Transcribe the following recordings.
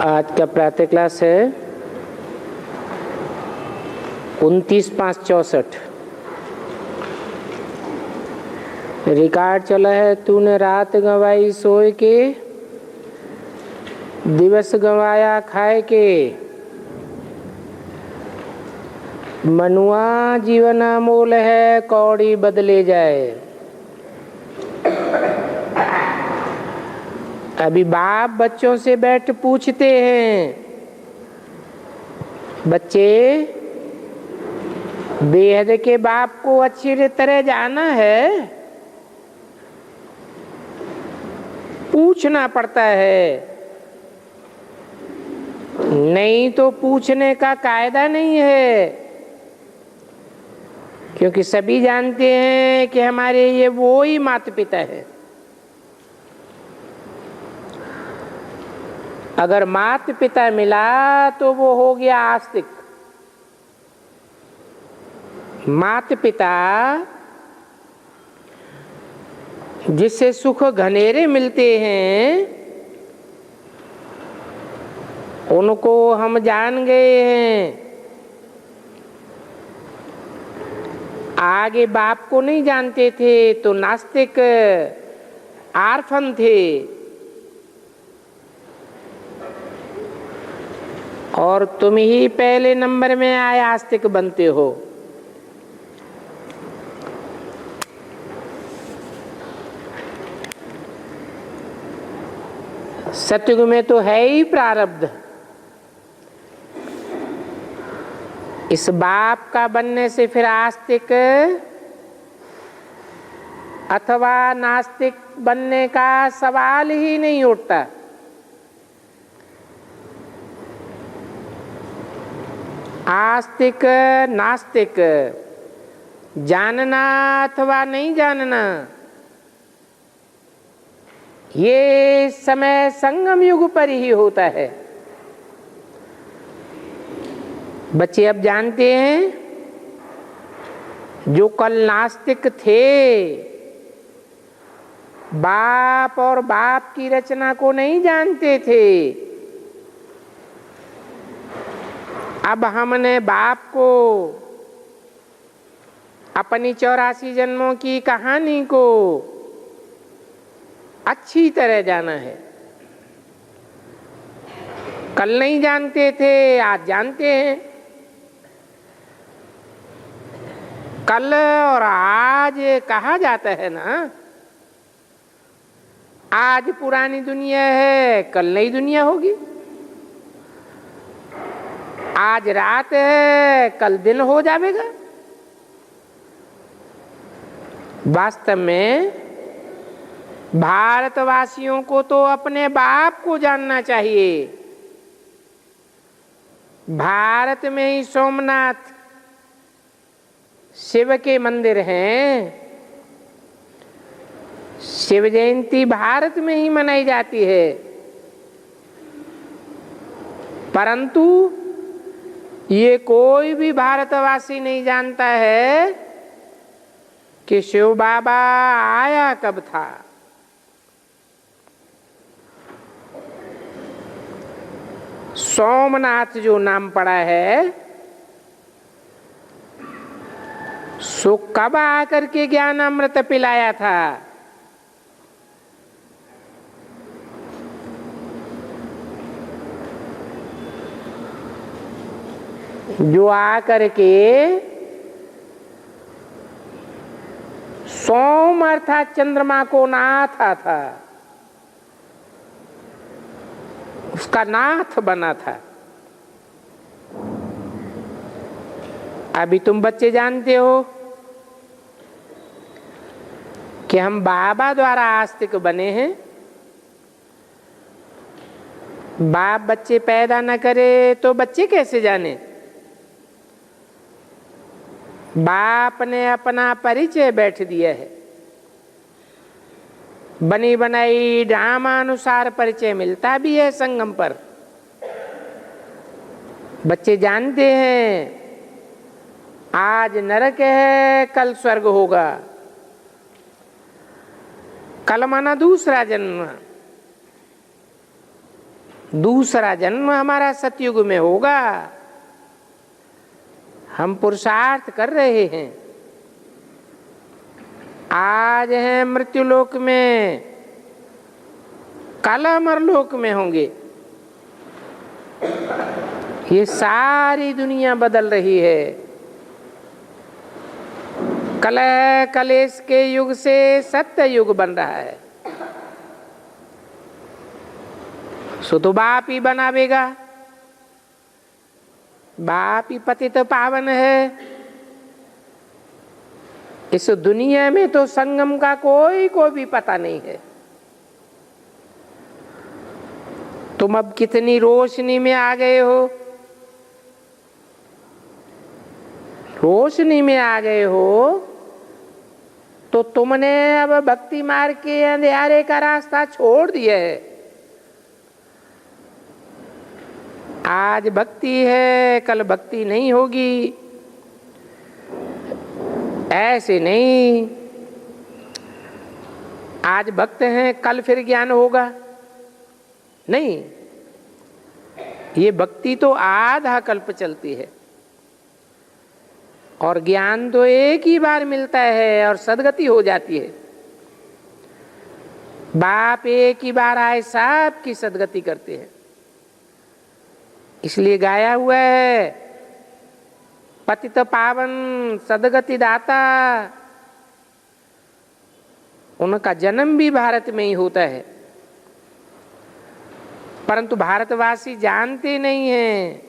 आज का प्रातः क्लास है 29/5/64। रिकॉर्ड चला है, तूने रात गंवाई सोए के, दिवस गंवाया खाए के, मनुआ जीवन अमोल है, कौड़ी बदले जाए। अभी बाप बच्चों से बैठ पूछते हैं, बच्चे बेहद के बाप को अच्छी तरह जाना है? पूछना पड़ता है, नहीं तो पूछने का कायदा नहीं है, क्योंकि सभी जानते हैं कि हमारे ये वो ही माता पिता है। अगर माता पिता मिला तो वो हो गया आस्तिक। माता पिता जिससे सुख घनेरे मिलते हैं उनको हम जान गए हैं, आगे बाप को नहीं जानते थे तो नास्तिक आर्फन थे, और तुम ही पहले नंबर में आए आस्तिक बनते हो। सतयुग में तो है ही प्रारब्ध। इस बाप का बनने से फिर आस्तिक अथवा नास्तिक बनने का सवाल ही नहीं उठता। आस्तिक नास्तिक, जानना अथवा नहीं जानना, ये समय संगम युग पर ही होता है। बच्चे अब जानते हैं, जो कल नास्तिक थे, बाप और बाप की रचना को नहीं जानते थे, अब हमने बाप को अपनी 84 जन्मों की कहानी को अच्छी तरह जाना है। कल नहीं जानते थे, आज जानते हैं। कल और आज कहा जाता है ना, आज पुरानी दुनिया है, कल नई दुनिया होगी। आज रात है, कल दिन हो जाएगा। वास्तव में भारतवासियों को तो अपने बाप को जानना चाहिए। भारत में ही सोमनाथ शिव के मंदिर हैं, शिव जयंती भारत में ही मनाई जाती है, परंतु ये कोई भी भारतवासी नहीं जानता है कि शिव बाबा आया कब था। सोमनाथ जो नाम पड़ा है, सो कब आकर के ज्ञान अमृत पिलाया था? जो आकर के सोम अर्थात चंद्रमा को नाथा था, उसका नाथ बना था। अभी तुम बच्चे जानते हो कि हम बाबा द्वारा आस्तिक बने हैं। बाप बच्चे पैदा न करे तो बच्चे कैसे जाने? बाप ने अपना परिचय बैठ दिया है। बनी बनाई ड्रामा अनुसार परिचय मिलता भी है संगम पर। बच्चे जानते हैं, आज नरक है, कल स्वर्ग होगा, कल माना दूसरा जन्म। दूसरा जन्म हमारा सतयुग में होगा। हम पुरुषार्थ कर रहे हैं। आज हैं मृत्युलोक में, कल अमरलोक में होंगे। ये सारी दुनिया बदल रही है। कलह कलेश के युग से सत्य युग बन रहा है। सो तो बाप ही बनावेगा। बाप ही पतित पावन है। इस दुनिया में तो संगम का कोई भी पता नहीं है। तुम अब कितनी रोशनी में आ गए हो, रोशनी में आ गए हो, तो तुमने अब भक्ति मार्ग के अंधेरे का रास्ता छोड़ दिया है। आज भक्ति है, कल भक्ति नहीं होगी, ऐसे नहीं। आज भक्त हैं, कल फिर ज्ञान होगा, नहीं। ये भक्ति तो आधा कल्प चलती है और ज्ञान तो एक ही बार मिलता है और सदगति हो जाती है। बाप एक ही बार आए, सब की सदगति करते हैं। इसलिए गाया हुआ है, पतित पावन सदगति दाता। उनका जन्म भी भारत में ही होता है, परंतु भारतवासी जानते नहीं हैं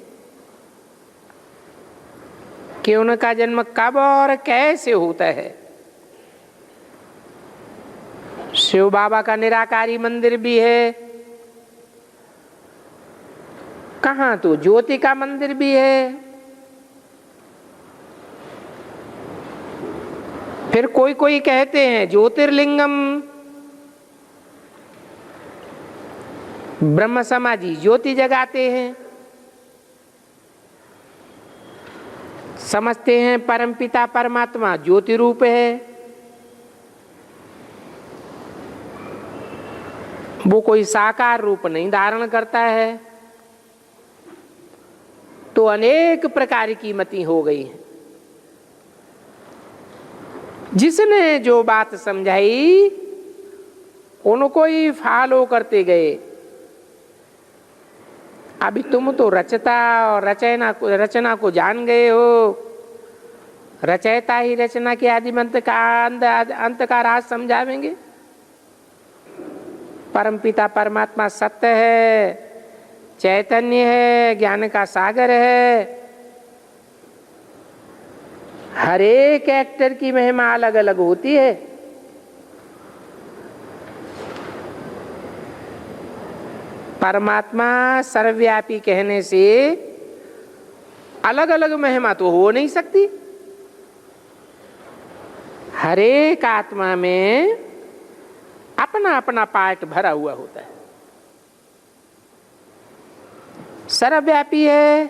कि उनका जन्म कब और कैसे होता है। शिव बाबा का निराकारी मंदिर भी है, कहाँ तो ज्योति का मंदिर भी है। फिर कोई कहते हैं ज्योतिर्लिंगम। ब्रह्म समाजी ज्योति जगाते हैं, समझते हैं परमपिता परमात्मा ज्योति रूप है। वो कोई साकार रूप नहीं धारण करता है। तो अनेक प्रकार की मति हो गई है। जिसने जो बात समझाई उनको ही फॉलो करते गए। अभी तुम तो रचता और रचना को जान गए हो। रचयिता ही रचना के आदि अंत का राज समझावेंगे। परमपिता परमात्मा सत्य है, चैतन्य है, ज्ञान का सागर है। हर एक एक्टर की महिमा अलग अलग होती है। परमात्मा सर्वव्यापी कहने से अलग अलग महिमा तो हो नहीं सकती। हर एक आत्मा में अपना अपना पार्ट भरा हुआ होता है। सर्वव्यापी है,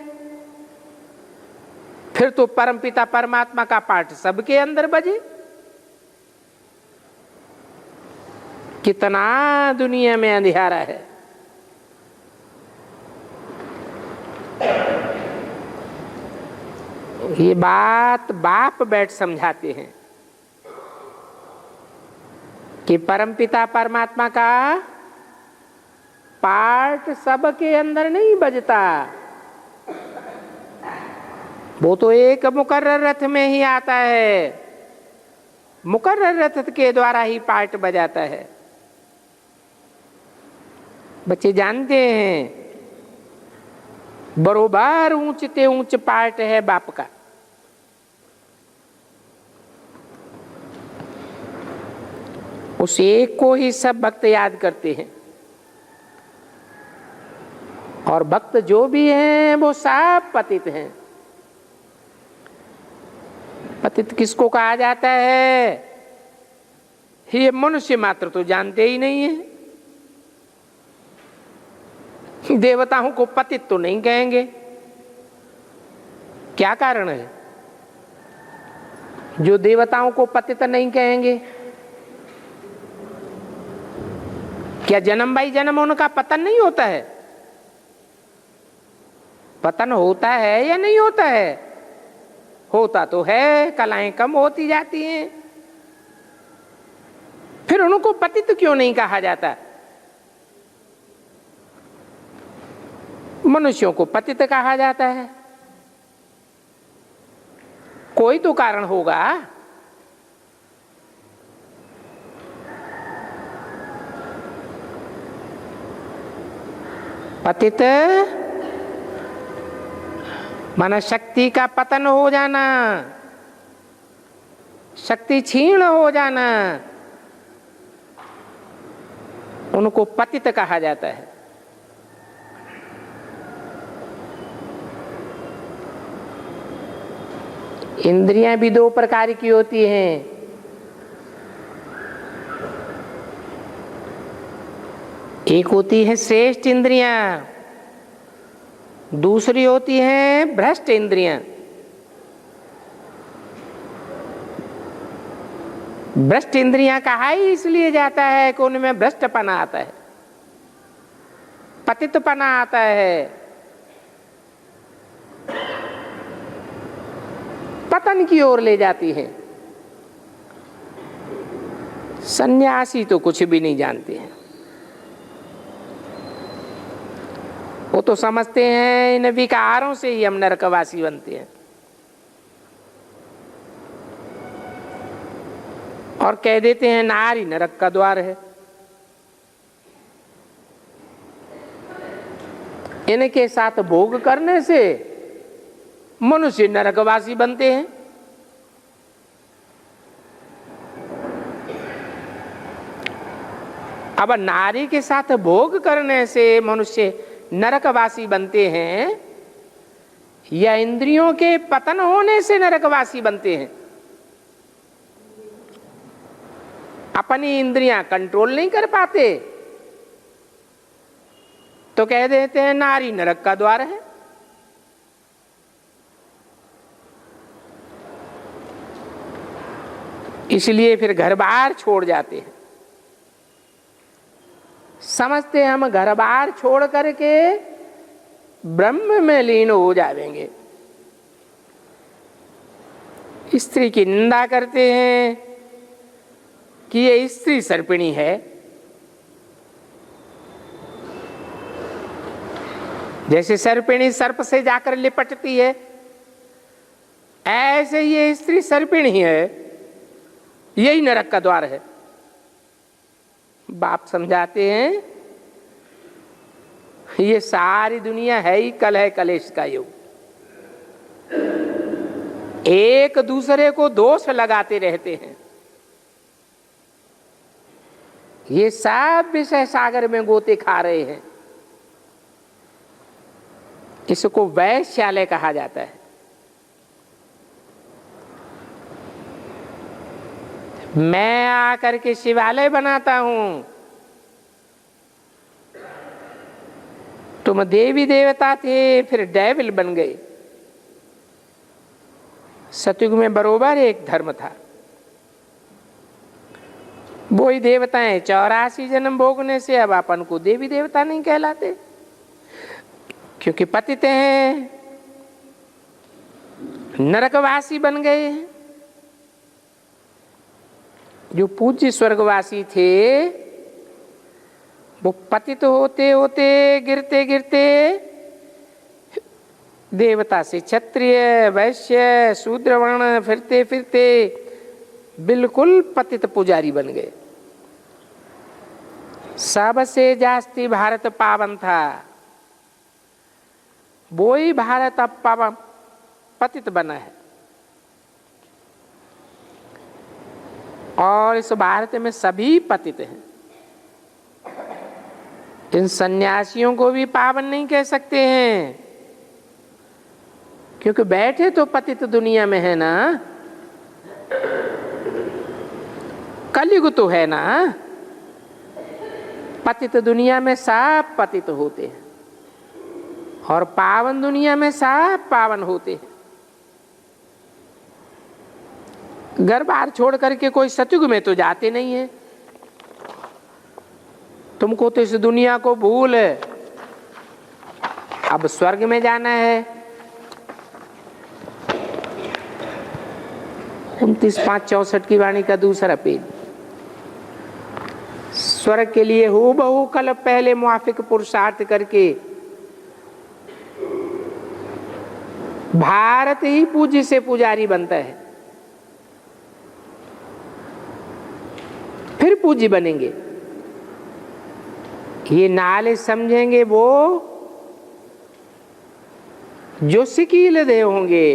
फिर तो परमपिता परमात्मा का पार्ट सबके अंदर बजे। कितना दुनिया में अंधेरा है। ये बात बाप बैठ समझाते हैं कि परमपिता परमात्मा का पार्ट सबके अंदर नहीं बजता। वो तो एक मुकर्रर रथ में ही आता है। मुकर्रर रथ के द्वारा ही पार्ट बजाता है। बच्चे जानते हैं बरोबर ऊंचते ऊंच पार्ट है बाप का। उस एक को ही सब भक्त याद करते हैं। और भक्त जो भी हैं वो सब पतित हैं। पतित किसको कहा जाता है? ये मनुष्य मात्र तो जानते ही नहीं है। देवताओं को पतित तो नहीं कहेंगे। क्या कारण है जो देवताओं को पतित नहीं कहेंगे? क्या जन्म बाई जन्म उनका पतन नहीं होता है? पतन होता है या नहीं होता है? होता तो है, कलाएं कम होती जाती हैं। फिर उनको पतित क्यों नहीं कहा जाता? मनुष्यों को पतित कहा जाता है, कोई तो कारण होगा। पतित माना शक्ति का पतन हो जाना, शक्ति क्षीण हो जाना, उनको पतित कहा जाता है। इंद्रियां भी दो प्रकार की होती हैं। एक होती है श्रेष्ठ इंद्रियां, दूसरी होती है भ्रष्ट इंद्रियां। भ्रष्ट इंद्रियां कहा ही इसलिए जाता है कि उनमें भ्रष्टपना आता है, पतितपना आता है, पतन की ओर ले जाती है। सन्यासी तो कुछ भी नहीं जानते हैं, वो तो समझते हैं इन विकारों से ही हम नरकवासी बनते हैं, और कह देते हैं नारी नरक का द्वार है। इनके साथ भोग करने से मनुष्य नरकवासी बनते हैं। अब नारी के साथ भोग करने से मनुष्य नरकवासी बनते हैं या इंद्रियों के पतन होने से नरकवासी बनते हैं? अपनी इंद्रियां कंट्रोल नहीं कर पाते तो कह देते हैं नारी नरक का द्वार है। इसलिए फिर घर बार छोड़ जाते हैं, समझते हैं हम घर बार छोड़ करके ब्रह्म में लीन हो जाएंगे। स्त्री की निंदा करते हैं कि ये स्त्री सर्पिणी है, जैसे सर्पिणी सर्प से जाकर लिपटती है ऐसे ये स्त्री सर्पिणी है, यही नरक का द्वार है। बाप समझाते हैं ये सारी दुनिया है ही कलह कलेश का युग, एक दूसरे को दोष लगाते रहते हैं। ये सब विषय सागर में गोते खा रहे हैं। इसको वैश्यालय कहा जाता है। मैं आकर के शिवालय बनाता हूं, तुम देवी देवता थे फिर डेविल बन गए। सतयुग में बरोबर एक धर्म था, वो ही देवताएं 84 जन्म भोगने से अब अपन को देवी देवता नहीं कहलाते, क्योंकि पतित हैं, नरकवासी बन गए हैं। जो पूज्य स्वर्गवासी थे वो पतित होते होते गिरते गिरते देवता से क्षत्रिय वैश्य शूद्र वर्ण फिरते फिरते बिल्कुल पतित पुजारी बन गए। सबसे जास्ती भारत पावन था, वो ही भारत अब पावन पतित बना है। और इस भारत में सभी पतित हैं। इन सन्यासियों को भी पावन नहीं कह सकते हैं, क्योंकि बैठे तो पतित दुनिया में है ना, कलयुग तो है ना, पतित दुनिया में सब पतित होते हैं और पावन दुनिया में सब पावन होते हैं। घर बार छोड़ करके कोई सतयुग में तो जाते नहीं है। तुमको तो इस दुनिया को भूल है, अब स्वर्ग में जाना है। 29-5-64 की वाणी का दूसरा पेज। स्वर्ग के लिए हूबहू कल पहले मुआफिक पुरुषार्थ करके भारत ही पूज्य से पुजारी बनता है, फिर पूज्य बनेंगे। ये नाले समझेंगे वो जो सिकील देव होंगे।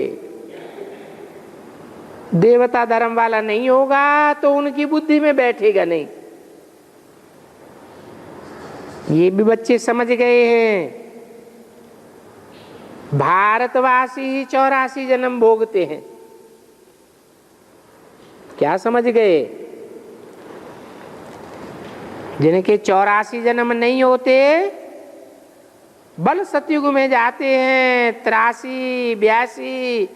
देवता धर्म वाला नहीं होगा तो उनकी बुद्धि में बैठेगा नहीं। ये भी बच्चे समझ गए हैं। भारतवासी ही 84 जन्म भोगते हैं। क्या समझ गए? जिनके 84 जन्म नहीं होते बल सतयुग में जाते हैं, 83, 82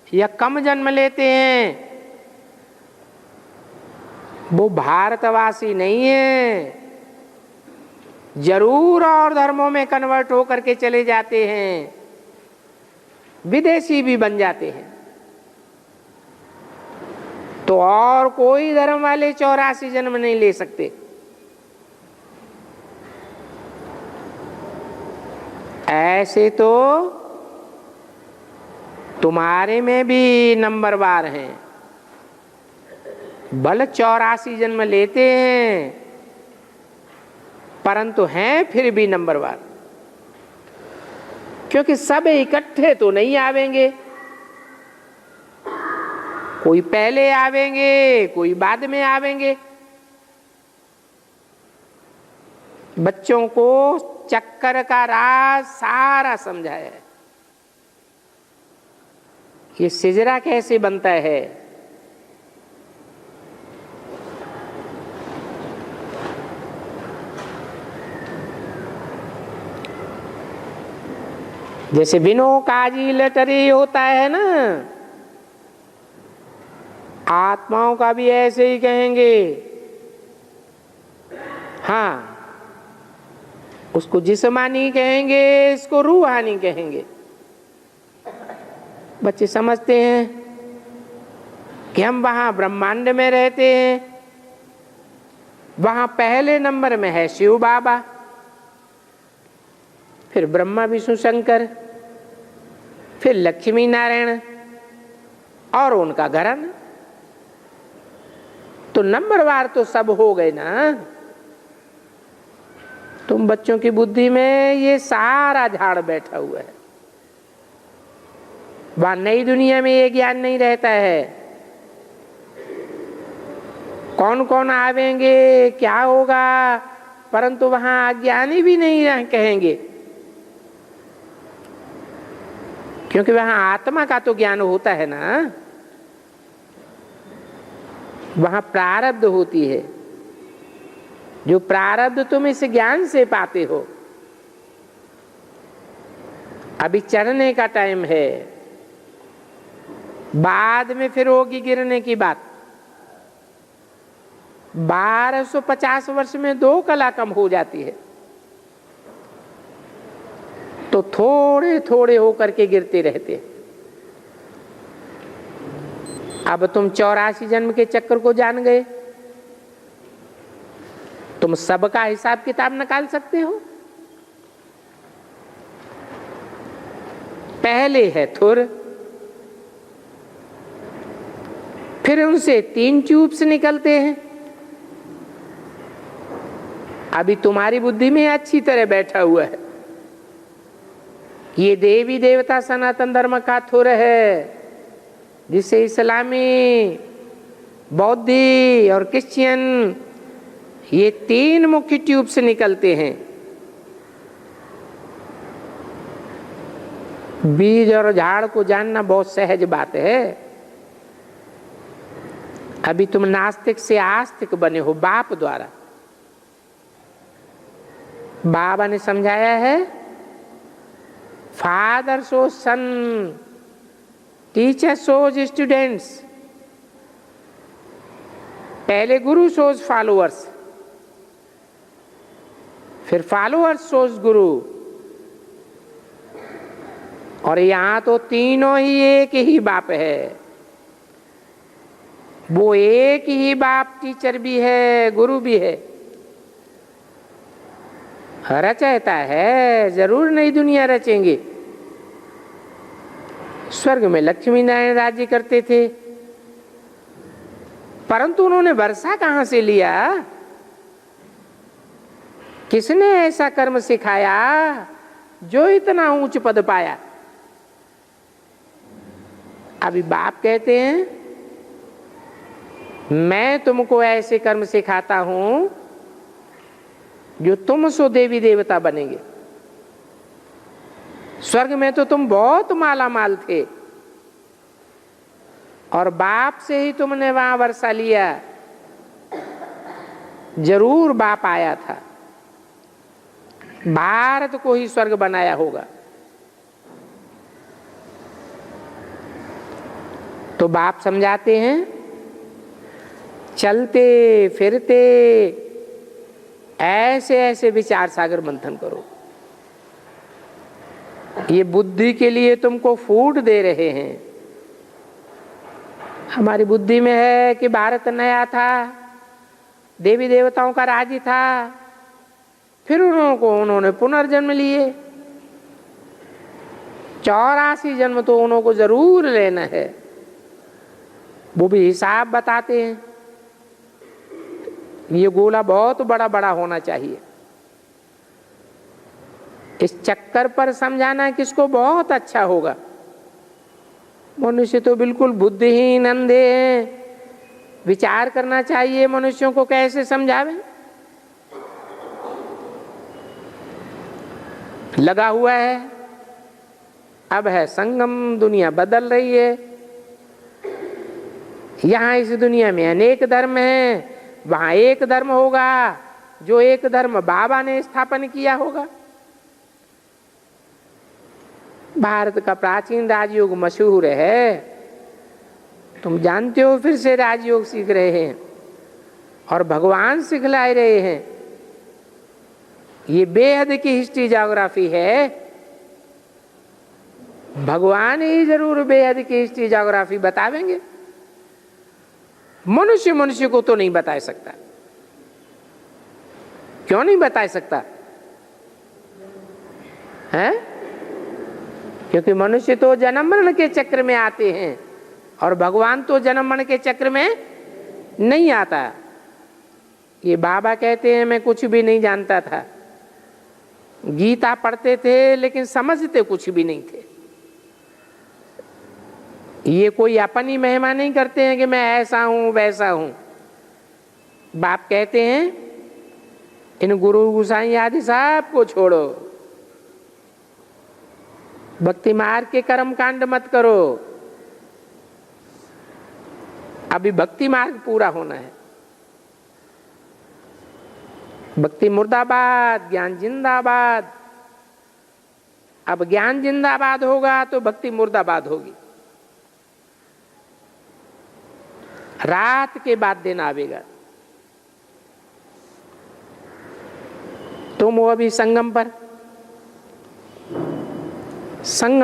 या कम जन्म लेते हैं, वो भारतवासी नहीं है। जरूर और धर्मों में कन्वर्ट होकर के चले जाते हैं, विदेशी भी बन जाते हैं। तो और कोई धर्म वाले 84 जन्म नहीं ले सकते। ऐसे तो तुम्हारे में भी नंबरवार हैं, भले 84 जन्म लेते हैं परंतु हैं फिर भी नंबरवार। क्योंकि सब इकट्ठे तो नहीं आवेंगे, कोई पहले आवेंगे, कोई बाद में आवेंगे। बच्चों को चक्कर का राज सारा समझाया है। ये सिजरा कैसे बनता है, जैसे बिनो काजी लटरी होता है ना, आत्माओं का भी ऐसे ही कहेंगे। हाँ, उसको जिस्मानी कहेंगे, इसको रूहानी कहेंगे। बच्चे समझते हैं कि हम वहां ब्रह्मांड में रहते हैं, वहां पहले नंबर में है शिव बाबा, फिर ब्रह्मा विष्णु शंकर, फिर लक्ष्मी नारायण और उनका घराना। तो नंबरवार तो सब हो गए ना। तुम बच्चों की बुद्धि में ये सारा झाड़ बैठा हुआ है। वहां नई दुनिया में ये ज्ञान नहीं रहता है। कौन कौन आवेंगे, क्या होगा, परंतु वहां अज्ञानी भी नहीं कहेंगे, क्योंकि वहां आत्मा का तो ज्ञान होता है ना। वहां प्रारब्ध होती है, जो प्रारब्ध तुम इस ज्ञान से पाते हो। अभी चढ़ने का टाइम है, बाद में फिर होगी गिरने की बात। 1250 वर्ष में 2 कला कम हो जाती है, तो थोड़े थोड़े होकर के गिरते रहते। अब तुम 84 जन्म के चक्कर को जान गए, तुम सबका हिसाब किताब निकाल सकते हो। पहले है थुर, फिर उनसे 3 ट्यूब्स निकलते हैं। अभी तुम्हारी बुद्धि में अच्छी तरह बैठा हुआ है, ये देवी देवता सनातन धर्म का थुर है, जिसे इस्लामी, बौद्धी और क्रिश्चियन, ये 3 मुख्य ट्यूब से निकलते हैं। बीज और झाड़ को जानना बहुत सहज बात है। अभी तुम नास्तिक से आस्तिक बने हो बाप द्वारा। बाबा ने समझाया है, फादर शोज सन, टीचर शोज स्टूडेंट्स। पहले गुरु शोज फॉलोअर्स, फिर फॉलोअर्स शोज गुरु, और यहां तो तीनों ही एक ही बाप है। वो एक ही बाप टीचर भी है, गुरु भी है। रचयिता है, जरूर नई दुनिया रचेंगे। स्वर्ग में लक्ष्मी नारायण राज्य करते थे, परंतु उन्होंने वर्षा कहां से लिया? किसने ऐसा कर्म सिखाया जो इतना ऊंच पद पाया? अभी बाप कहते हैं मैं तुमको ऐसे कर्म सिखाता हूं जो तुम सो देवी देवता बनेंगे। स्वर्ग में तो तुम बहुत माला माल थे और बाप से ही तुमने वहां वर्षा लिया। जरूर बाप आया था, भारत को ही स्वर्ग बनाया होगा। तो बाप समझाते हैं चलते फिरते ऐसे ऐसे विचार सागर मंथन करो। ये बुद्धि के लिए तुमको फूड दे रहे हैं। हमारी बुद्धि में है कि भारत नया था, देवी देवताओं का राज्य था, फिर उन्होंने पुनर्जन्म लिए। 84 जन्म तो उनको जरूर लेना है, वो भी हिसाब बताते हैं। ये गोला बहुत बड़ा बड़ा होना चाहिए। इस चक्कर पर समझाना किसको बहुत अच्छा होगा। मनुष्य तो बिल्कुल बुद्धिहीन अंधे हैं। विचार करना चाहिए मनुष्यों को कैसे समझावें। लगा हुआ है, अब है संगम, दुनिया बदल रही है। यहां इस दुनिया में अनेक धर्म हैं, वहां एक धर्म होगा, जो एक धर्म बाबा ने स्थापन किया होगा। भारत का प्राचीन राजयोग मशहूर है, तुम जानते हो। फिर से राजयोग सीख रहे हैं और भगवान सिखला रहे हैं। ये बेहद की हिस्ट्री ज्योग्राफी है। भगवान ही जरूर बेहद की हिस्ट्री ज्योग्राफी बतावेंगे। मनुष्य को तो नहीं बता सकता। क्यों नहीं बता सकता है? क्योंकि मनुष्य तो जन्म मरण के चक्र में आते हैं और भगवान तो जन्म मरण के चक्र में नहीं आता। ये बाबा कहते हैं मैं कुछ भी नहीं जानता था, गीता पढ़ते थे लेकिन समझते कुछ भी नहीं थे। ये कोई अपनी महिमा नहीं करते हैं कि मैं ऐसा हूं वैसा हूं। बाप कहते हैं इन गुरु गुसाई आदि साहब को छोड़ो, भक्ति मार्ग के कर्म कांड मत करो। अभी भक्ति मार्ग पूरा होना है। भक्ति मुर्दाबाद, ज्ञान जिंदाबाद। अब ज्ञान जिंदाबाद होगा तो भक्ति मुर्दाबाद होगी। रात के बाद दिन आवेगा। तुम वो अभी संगम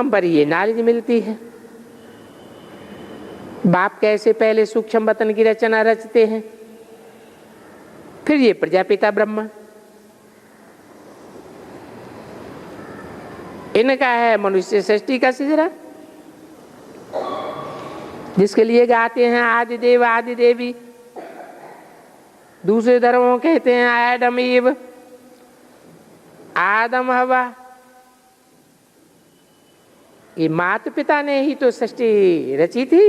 पर ये नॉलेज मिलती है। बाप कैसे पहले सूक्ष्म वतन की रचना रचते हैं, फिर ये प्रजापिता ब्रह्मा। इनका है मनुष्य सृष्टि का सिजरा, जिसके लिए गाते हैं आदि देव आदि देवी। दूसरे धर्मों कहते हैं एडम ईव, आदम हवा। ये माता पिता ने ही तो सृष्टि रची थी।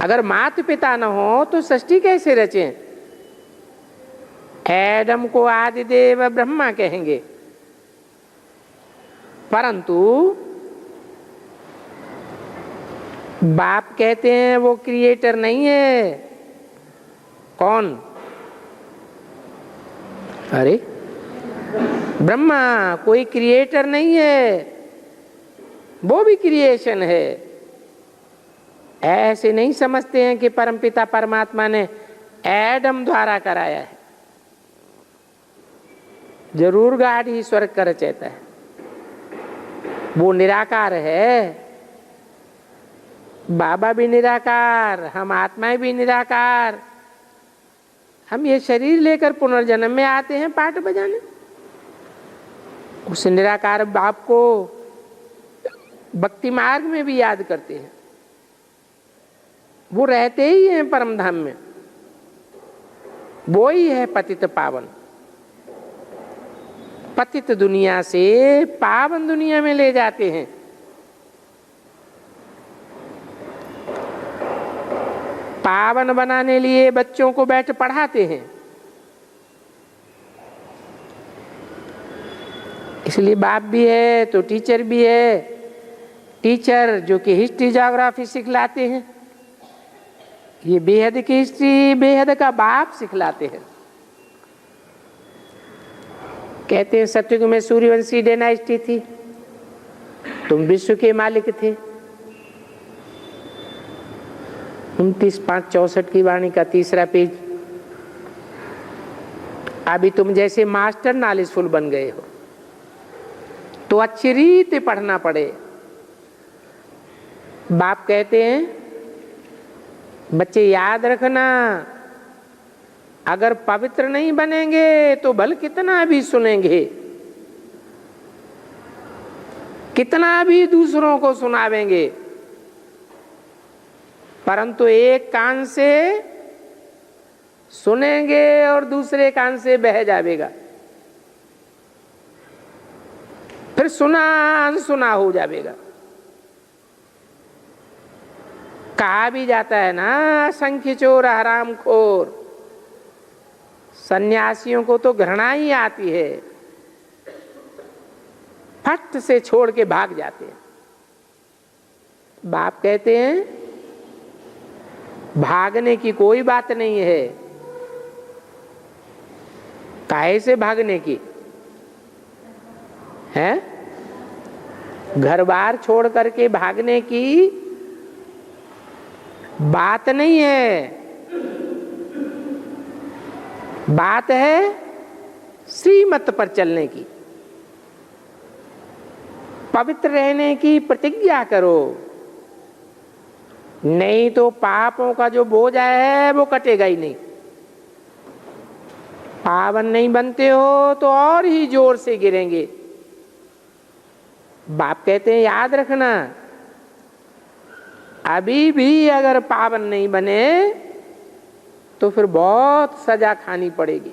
अगर माता पिता न हो तो सृष्टि कैसे रचे? एडम को आदि देव ब्रह्मा कहेंगे, परंतु बाप कहते हैं वो क्रिएटर नहीं है। कौन? अरे ब्रह्मा कोई क्रिएटर नहीं है, वो भी क्रिएशन है। ऐसे नहीं समझते हैं कि परमपिता परमात्मा ने एडम द्वारा कराया है। जरूर गाड ही स्वर्ग का रचयिता है। वो निराकार है। बाबा भी निराकार, हम आत्माएं भी निराकार। हम ये शरीर लेकर पुनर्जन्म में आते हैं पाठ बजाने। उस निराकार बाप को भक्ति मार्ग में भी याद करते हैं। वो रहते ही हैं परम धाम में, वो ही है पतित पावन। पतित दुनिया से पावन दुनिया में ले जाते हैं। पावन बनाने लिए बच्चों को बैठ पढ़ाते हैं। इसलिए बाप भी है तो टीचर भी है। टीचर जो कि हिस्ट्री ज्योग्राफी सिखलाते हैं, ये बेहद की हिस्ट्री बेहद का बाप सिखलाते हैं। कहते हैं सतयुग में सूर्यवंशी डायनेस्टी थी, तुम विश्व के मालिक थे। 29/5/64 की वाणी का 3रा पेज। अभी तुम जैसे मास्टर नॉलेजफुल बन गए हो तो अच्छी रीत पढ़ना पड़े। बाप कहते हैं बच्चे याद रखना, अगर पवित्र नहीं बनेंगे तो भल कितना भी सुनेंगे, कितना भी दूसरों को सुनावेंगे, परंतु एक कान से सुनेंगे और दूसरे कान से बह जाएगा, फिर सुना अनसुना हो जाएगा। कहा भी जाता है ना, असंख्य चोर हरामखोर। सन्यासियों को तो घृणा ही आती है, फट से छोड़ के भाग जाते हैं। बाप कहते हैं भागने की कोई बात नहीं है। काहे से भागने की है? घर बार छोड़ करके भागने की बात नहीं है। बात है श्रीमत पर चलने की, पवित्र रहने की प्रतिज्ञा करो, नहीं तो पापों का जो बोझ है वो कटेगा ही नहीं। पावन नहीं बनते हो तो और ही जोर से गिरेंगे। बाप कहते हैं याद रखना, अभी भी अगर पावन नहीं बने तो फिर बहुत सजा खानी पड़ेगी।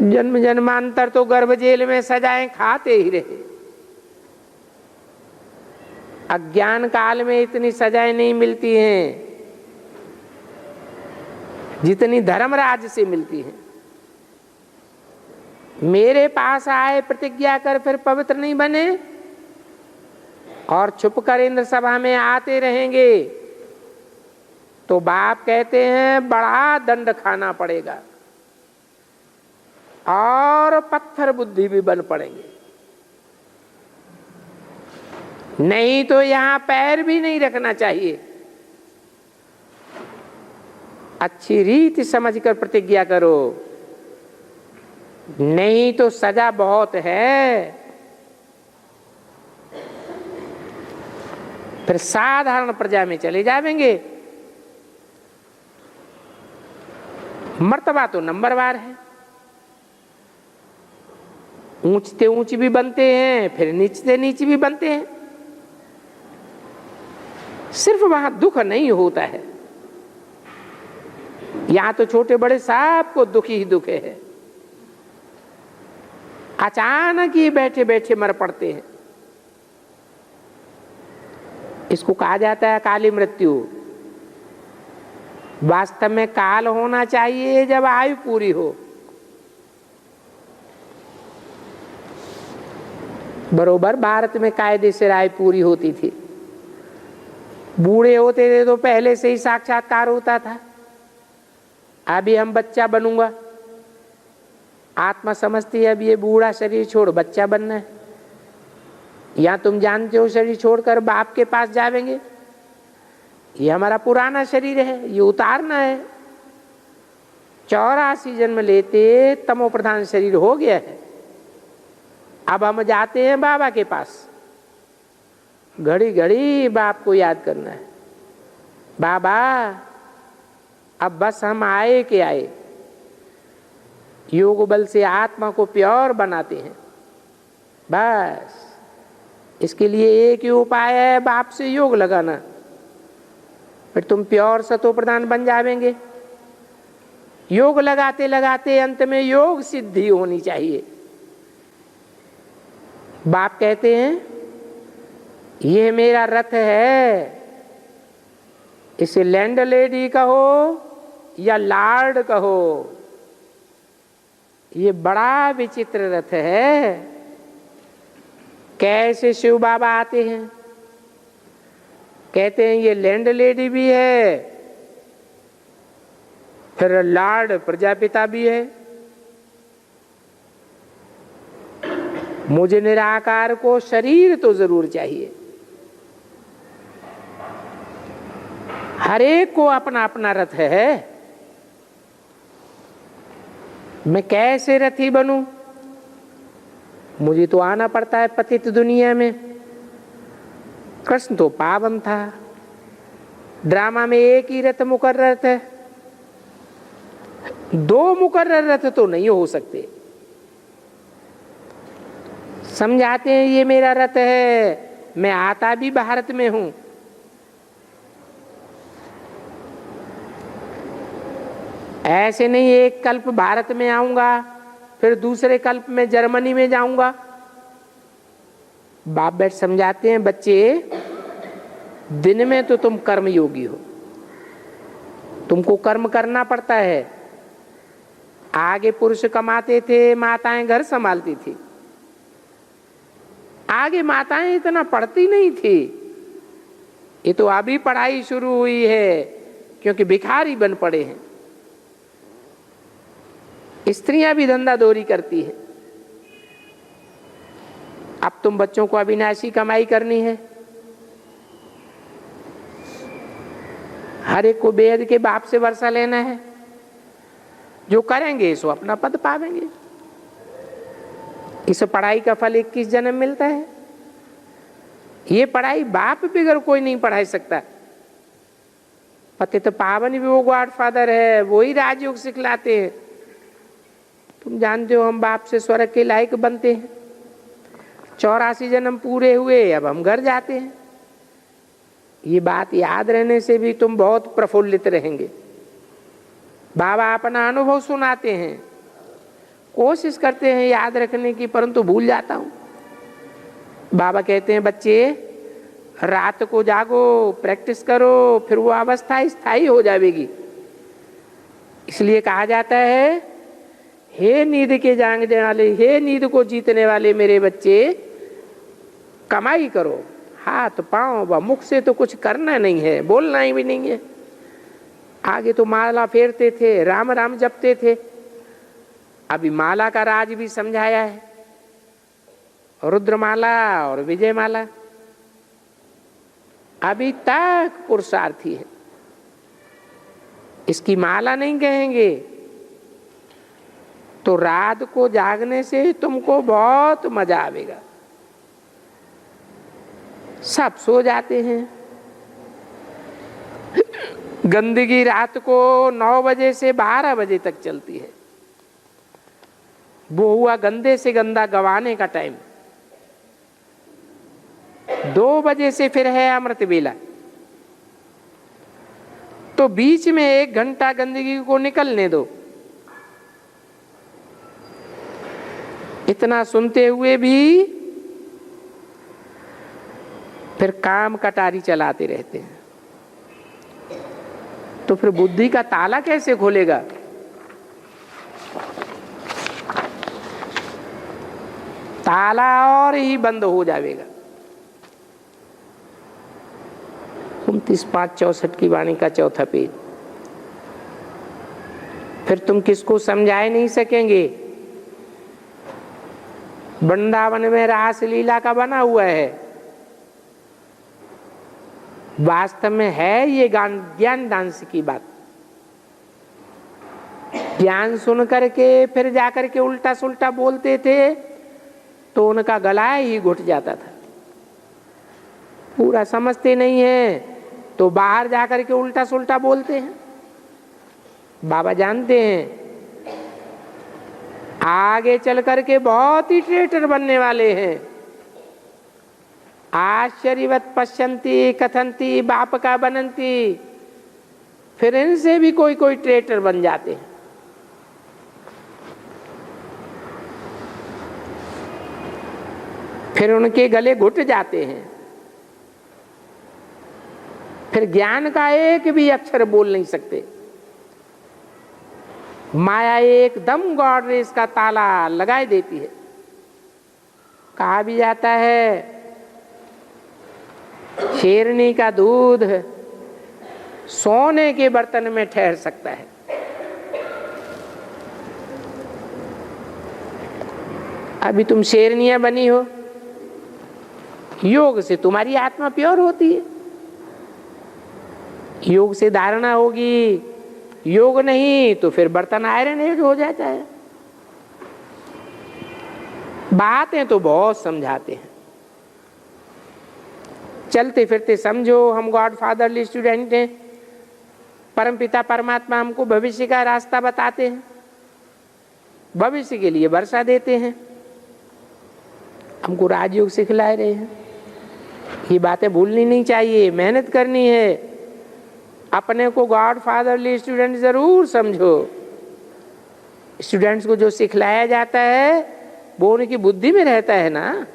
जन्म जन्मांतर तो गर्भ जेल में सजाएं खाते ही रहे। अज्ञान काल में इतनी सजाएं नहीं मिलती हैं जितनी धर्मराज से मिलती हैं। मेरे पास आए प्रतिज्ञा कर फिर पवित्र नहीं बने और छुप कर इंद्र सभा में आते रहेंगे तो बाप कहते हैं बड़ा दंड खाना पड़ेगा और पत्थर बुद्धि भी बन पड़ेंगे। नहीं तो यहां पैर भी नहीं रखना चाहिए। अच्छी रीति समझकर प्रतिज्ञा करो, नहीं तो सजा बहुत है। फिर साधारण प्रजा में चले जाएंगे। मर्तबा तो नंबरवार है, ऊंचते ऊंच भी बनते हैं फिर नीचते नीच भी बनते हैं। सिर्फ वहां दुख नहीं होता है, यहां तो छोटे बड़े सबको दुख ही दुख है। अचानक ही बैठे बैठे मर पड़ते हैं। इसको कहा जाता है काली मृत्यु। वास्तव में काल होना चाहिए जब आयु पूरी हो। बरोबर भारत में कायदे से आयु पूरी होती थी। बूढ़े होते थे तो पहले से ही साक्षात्कार होता था। अभी हम बच्चा बनूंगा, आत्मा समझती है अब ये बूढ़ा शरीर छोड़ बच्चा बनना है। या तुम जानते हो शरीर छोड़कर बाप के पास जावेंगे, ये हमारा पुराना शरीर है, ये उतारना है। 84 जन्म लेते तमो प्रधान शरीर हो गया है। अब हम जाते हैं बाबा के पास, घड़ी घड़ी बाप को याद करना है। बाबा अब बस हम आए के आए, योग बल से आत्मा को प्योर बनाते हैं, बस इसके लिए एक ही उपाय है, बाप से योग लगाना, फिर तुम प्योर सतो प्रधान बन जाएंगे। योग लगाते लगाते अंत में योग सिद्धि होनी चाहिए। बाप कहते हैं ये मेरा रथ है, इसे लैंड लेडी कहो या लार्ड कहो, ये बड़ा विचित्र रथ है। कैसे शिव बाबा आते हैं, कहते हैं ये लैंड लेडी भी है, फिर लॉर्ड प्रजापिता भी है। मुझे निराकार को शरीर तो जरूर चाहिए। हर एक को अपना अपना रथ है। मैं कैसे रथी बनूं? मुझे तो आना पड़ता है पतित दुनिया में। कृष्ण तो पावन था, ड्रामा में एक ही रथ मुकर्रर है, दो मुकर्रर रथ तो नहीं हो सकते। समझाते हैं ये मेरा रथ है, मैं आता भी भारत में हूं। ऐसे नहीं एक कल्प भारत में आऊंगा फिर दूसरे कल्प में जर्मनी में जाऊंगा। बाप बैठ समझाते हैं बच्चे, दिन में तो तुम कर्मयोगी हो, तुमको कर्म करना पड़ता है। आगे पुरुष कमाते थे, माताएं घर संभालती थी। आगे माताएं इतना पढ़ती नहीं थी, ये तो अभी पढ़ाई शुरू हुई है क्योंकि भिखारी बन पड़े हैं। स्त्रियां भी धंधा दौरी करती हैं। अब तुम बच्चों को अविनाशी कमाई करनी है। हर एक को बेहद के बाप से वर्षा लेना है। जो करेंगे सो अपना पद पावेंगे। इस पढ़ाई का फल 21 जन्म मिलता है। ये पढ़ाई बाप बिगर कोई नहीं पढ़ा सकता। पतित पावन भी वो गॉड फादर है, वो ही राजयोग सिखलाते हैं। तुम जानते हो हम बाप से स्वर्ग के लायक बनते हैं। 84 जन्म पूरे हुए, अब हम घर जाते हैं। ये बात याद रहने से भी तुम बहुत प्रफुल्लित रहेंगे। बाबा अपना अनुभव सुनाते हैं, कोशिश करते हैं याद रखने की, परंतु भूल जाता हूं। बाबा कहते हैं बच्चे रात को जागो, प्रैक्टिस करो, फिर वो अवस्था स्थायी हो जाएगी। इसलिए कहा जाता है हे नींद के जागने वाले, हे नींद को जीतने वाले मेरे बच्चे, कमाई करो। हाथ पांव व मुख से तो कुछ करना नहीं है, बोलना ही भी नहीं है। आगे तो माला फेरते थे, राम राम जपते थे। अभी माला का राज भी समझाया है, रुद्रमाला और विजय माला। अभी तक पुरुषार्थी है, इसकी माला नहीं कहेंगे तो रात को जागने से तुमको बहुत मजा आवेगा। सब सो जाते हैं। गंदगी रात को 9 बजे से 12 बजे तक चलती है। वो हुआ गंदे से गंदा गवाने का टाइम। 2 बजे से फिर है अमृत वेला। तो बीच में 1 घंटा गंदगी को निकलने दो। इतना सुनते हुए भी फिर काम कटारी चलाते रहते हैं। तो फिर बुद्धि का ताला कैसे खोलेगा? ताला और ही बंद हो जाएगा। 29-5-64 की वाणी का 4था पेज। फिर तुम किसको समझा नहीं सकेंगे। वृंदावन में रास लीला का बना हुआ है, वास्तव में है ये ज्ञान दान की बात। ज्ञान सुन करके फिर जाकर के उल्टा सुल्टा बोलते थे तो उनका गला ही घुट जाता था। पूरा समझते नहीं है तो बाहर जाकर के उल्टा सुल्टा बोलते हैं। बाबा जानते हैं आगे चल करके बहुत ही ट्रेटर बनने वाले हैं। आश्चर्यवत पश्यन्ति कथन्ति बाप का बनन्ति, फिर इनसे भी कोई कोई ट्रेटर बन जाते हैं। फिर उनके गले घुट जाते हैं। फिर ज्ञान का एक भी अक्षर बोल नहीं सकते। माया एकदम गॉड रेस का ताला लगाए देती है। कहा भी जाता है शेरनी का दूध सोने के बर्तन में ठहर सकता है। अभी तुम शेरनियां बनी हो, योग से तुम्हारी आत्मा प्योर होती है। योग से धारणा होगी, योग नहीं तो फिर बर्तन आयरन एज हो जाता है। बातें तो बहुत समझाते हैं, चलते फिरते समझो। हम गॉड फादरली स्टूडेंट हैं। परमपिता परमात्मा हमको भविष्य का रास्ता बताते हैं, भविष्य के लिए वर्षा देते हैं, हमको राजयोग सिखला रहे हैं। ये बातें भूलनी नहीं चाहिए, मेहनत करनी है। अपने को गॉड फादरली स्टूडेंट जरूर समझो। स्टूडेंट्स को जो सिखलाया जाता है वो उनकी बुद्धि में रहता है ना।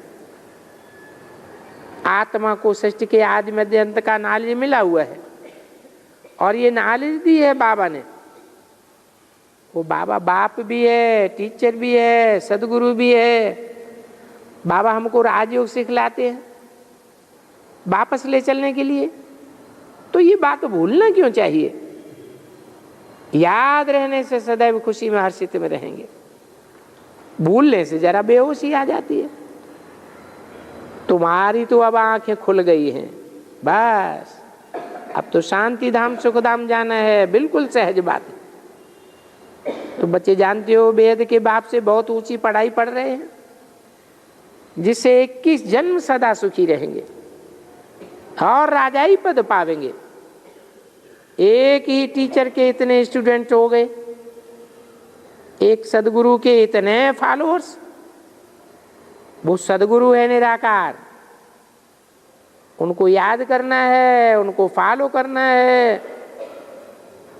आत्मा को सृष्टि के आदि मध्य अंत का नॉलेज मिला हुआ है, और ये नॉलेज दी है बाबा ने। वो बाबा बाप भी है, टीचर भी है, सदगुरु भी है। बाबा हमको राजयोग सिखलाते हैं वापस ले चलने के लिए। तो ये बात भूलना क्यों चाहिए? याद रहने से सदैव खुशी में हर्षित में रहेंगे। भूलने से जरा बेहोशी आ जाती है। तुम्हारी तो अब आंखें खुल गई हैं, बस अब तो शांति धाम सुख धाम जाना है। बिल्कुल सहज बात है। तो बच्चे जानते हो वेद के बाप से बहुत ऊंची पढ़ाई पढ़ रहे हैं, जिससे 21 जन्म सदा सुखी रहेंगे और राजाई पद पावेंगे। एक ही टीचर के इतने स्टूडेंट हो गए, एक सदगुरु के इतने फॉलोअर्स। वो सदगुरु है निराकार, उनको याद करना है, उनको फॉलो करना है।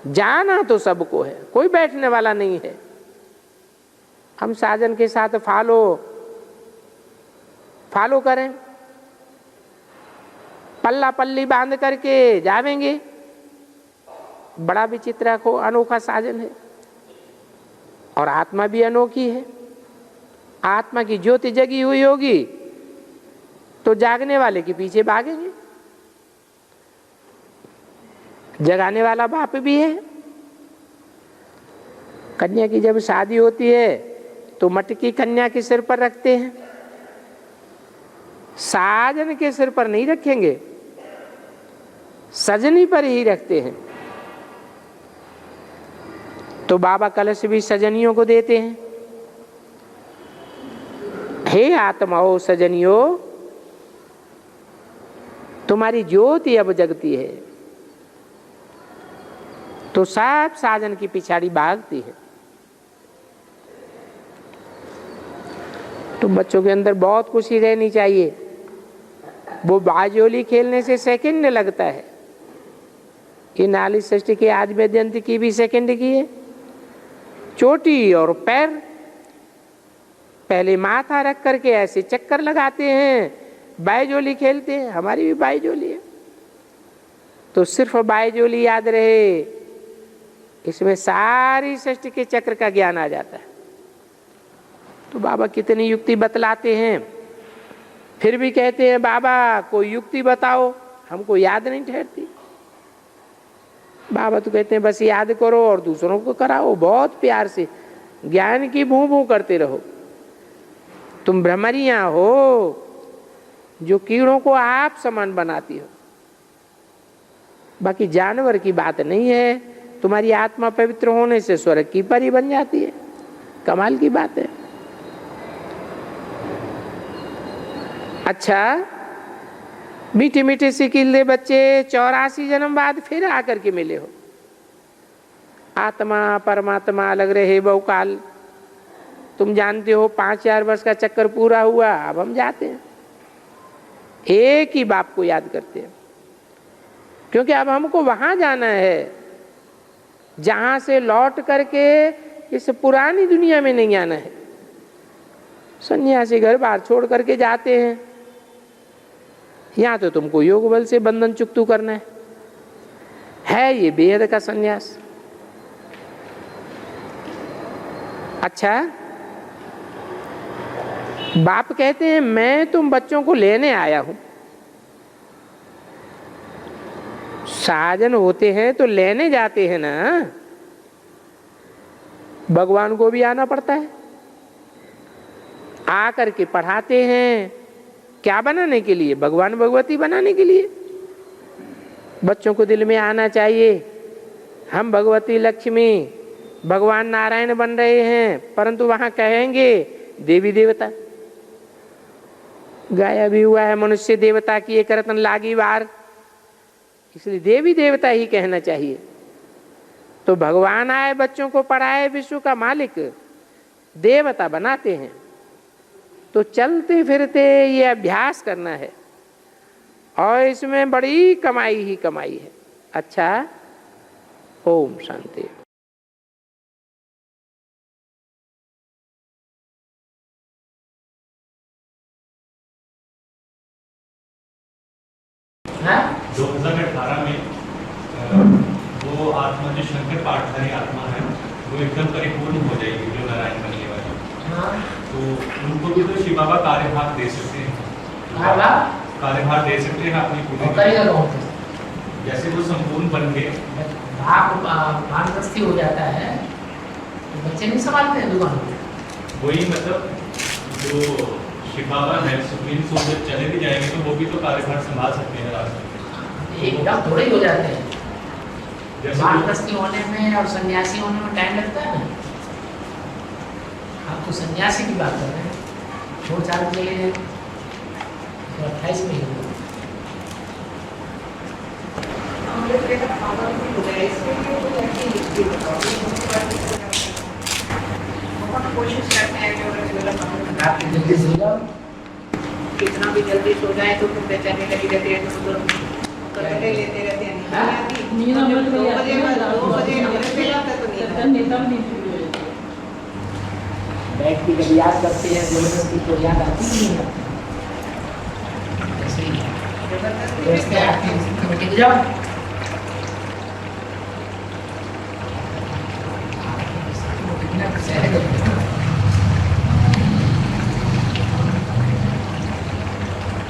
जाना तो सबको है, कोई बैठने वाला नहीं है। हम साजन के साथ फॉलो करें, पल्ला पल्ली बांध करके जावेंगे। बड़ा विचित्र अनोखा साजन है, और आत्मा भी अनोखी है। आत्मा की ज्योति जगी हुई होगी तो जागने वाले के पीछे भागेंगे। जगाने वाला बाप भी है। कन्या की जब शादी होती है तो मटकी कन्या के सिर पर रखते हैं, साजन के सिर पर नहीं रखेंगे, सजनी पर ही रखते हैं। तो बाबा कलश भी सजनियों को देते हैं। हे आत्माओं सजनियों, तुम्हारी ज्योति अब जगती है तो सब साजन की पिछाड़ी भागती है। तो बच्चों के अंदर बहुत खुशी रहनी चाहिए। वो बाजोली खेलने से सेकंड लगता है, ये नाली सृष्टि के आदि मध्यांत की भी सेकंड की है। चोटी और पैर पहले माथा रख करके ऐसे चक्कर लगाते हैं, बायजोली खेलते हैं। हमारी भी बायजोली है, तो सिर्फ बायजोली याद रहे, इसमें सारी सृष्टि के चक्र का ज्ञान आ जाता है। तो बाबा कितनी युक्ति बतलाते हैं, फिर भी कहते हैं बाबा कोई युक्ति बताओ, हमको याद नहीं ठहरती। बाबा तो कहते हैं बस याद करो और दूसरों को कराओ, बहुत प्यार से ज्ञान की भूं भूं करते रहो। तुम भ्रमरियां हो जो कीड़ों को आप समान बनाती हो, बाकी जानवर की बात नहीं है। तुम्हारी आत्मा पवित्र होने से स्वर्ग की परी बन जाती है, कमाल की बात है। अच्छा, मीठी मीठी सी किले बच्चे 84 जन्म बाद फिर आकर के मिले हो। आत्मा परमात्मा अलग रहे बहुकाल। तुम जानते हो 5000 वर्ष का चक्कर पूरा हुआ, अब हम जाते हैं, एक ही बाप को याद करते हैं, क्योंकि अब हमको वहां जाना है जहां से लौट करके इस पुरानी दुनिया में नहीं आना है। सन्यासी घर बार छोड़ करके जाते हैं, यहां तो तुमको योग बल से बंधन चुकतू करना है ये बेहद का सन्यास। अच्छा, बाप कहते हैं मैं तुम बच्चों को लेने आया हूं। साजन होते हैं तो लेने जाते हैं ना, भगवान को भी आना पड़ता है। आकर के पढ़ाते हैं, क्या बनाने के लिए? भगवान भगवती बनाने के लिए। बच्चों को दिल में आना चाहिए हम भगवती लक्ष्मी भगवान नारायण बन रहे हैं, परंतु वहां कहेंगे देवी देवता। गाया भी हुआ है मनुष्य देवता की एक रत्न लागी बार, इसलिए देवी देवता ही कहना चाहिए। तो भगवान आए, बच्चों को पढ़ाए, विश्व का मालिक देवता बनाते हैं। तो चलते फिरते ये अभ्यास करना है और इसमें बड़ी कमाई ही कमाई है। अच्छा, ओम शांति। हाँ? 2018 में वो आत्मा जो शंकर पाठधारी आत्मा है वो एकदम परिपूर्ण हो जाएगी, जो नारायण बनने वाली। हाँ। तो उनको भी तो शिव बाबा कार्यभार दे सकते हैं, कार्यभार दे सकते हैं अपनी पूरी। जैसे वो संपूर्ण बन गए, भागदस्ती हो जाता है तो बच्चे नहीं संभालते हैं दुकान में। वही मतलब जो शिव बाबा है सुप्रीम सोल जब चले भी जाएंगे तो वो भी तो कार्यभार संभाल सकते हैं रास्ते। एकदम थोड़े ही हो जाते हैं। जैसे भागदस्ती होने में और सन्यासी होने में टाइम लगता है ना। आप तो सन्यासी की बात कर रहे हैं, 2 साल के लिए 28 में ही कोशिश करते हैं कि आप जल्दी सो जाओ। कितना भी जल्दी सो जाए तो फिर बेचैनी लगी रहती है, तो ले लेते रहते हैं। नींद अमृत में 2 बजे अमृत पे जाता तो नींद बैठ के जब याद करते हैं जबरदस्ती तो याद आती नहीं है। ऐसे ही जबरदस्ती आती है, टिक जाओ।